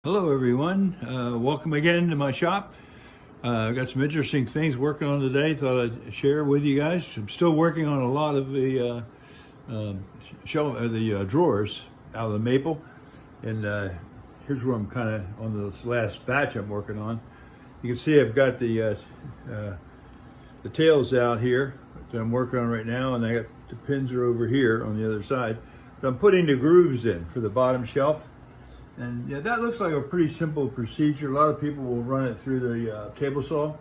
Hello everyone, welcome again to my shop. I've got some interesting things working on today, thought I'd share with you guys. I'm still working on a lot of the drawers out of the maple, and here's where I'm kind of on this last batch I'm working on. You can see I've got the tails out here that I'm working on right now, and I got the pins are over here on the other side. But I'm putting the grooves in for the bottom shelf. And yeah, that looks like a pretty simple procedure. A lot of people will run it through the table saw,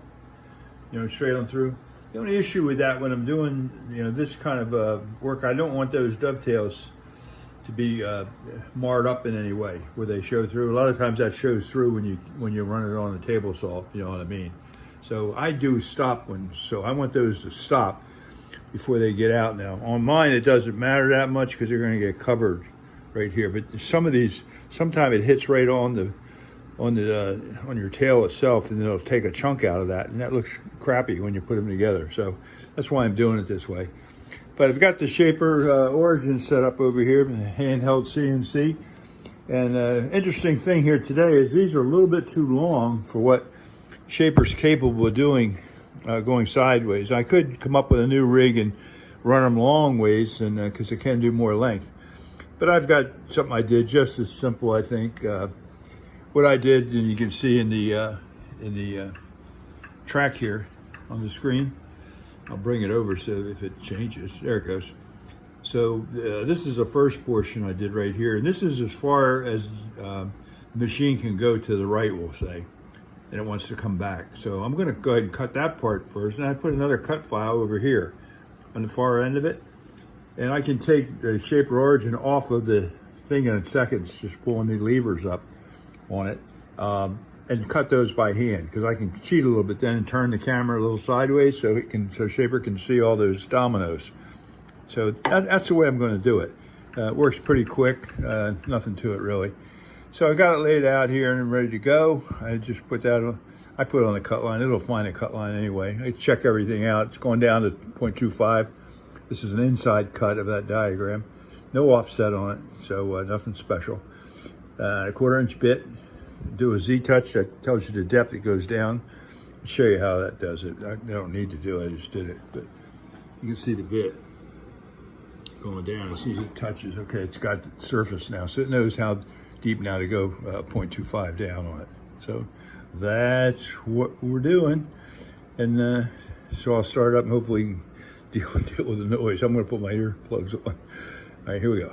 straight on through. The only issue with that when I'm doing, this kind of work, I don't want those dovetails to be marred up in any way where they show through. A lot of times that shows through when you run it on the table saw, if you know what I mean. So I do stop so I want those to stop before they get out. Now on mine, it doesn't matter that much because they're going to get covered right here. But some of these, sometimes it hits right on your tail itself, and it'll take a chunk out of that, and that looks crappy when you put them together. So that's why I'm doing it this way. But I've got the Shaper Origin set up over here, the handheld CNC. And interesting thing here today is these are a little bit too long for what Shaper's capable of doing, going sideways. I could come up with a new rig and run them long ways, and because it can do more length. But I've got something I did just as simple, I think. What I did, and you can see in the track here on the screen. I'll bring it over so if it changes, there it goes. So this is the first portion I did right here, and this is as far as the machine can go to the right, we'll say, and it wants to come back. So I'm going to go ahead and cut that part first, and I put another cut file over here on the far end of it. And I can take the Shaper Origin off of the thing in seconds, just pulling the levers up on it, and cut those by hand, because I can cheat a little bit then and turn the camera a little sideways so Shaper can see all those dominoes. So that's the way I'm going to do it. It works pretty quick, nothing to it really. So I got it laid out here and ready to go. I just put that on, I put it on the cut line. It'll find a cut line anyway. I check everything out. It's going down to 0.25. This is an inside cut of that diagram. No offset on it, so nothing special. A 1/4-inch bit. Do a Z-touch that tells you the depth it goes down. I'll show you how that does it. I don't need to do it, I just did it. But you can see the bit going down as soon as it touches. Okay, it's got the surface now, so it knows how deep now to go 0.25 down on it. So that's what we're doing. And so I'll start up and hopefully deal with the noise. I'm going to put my earplugs on. All right, here we go.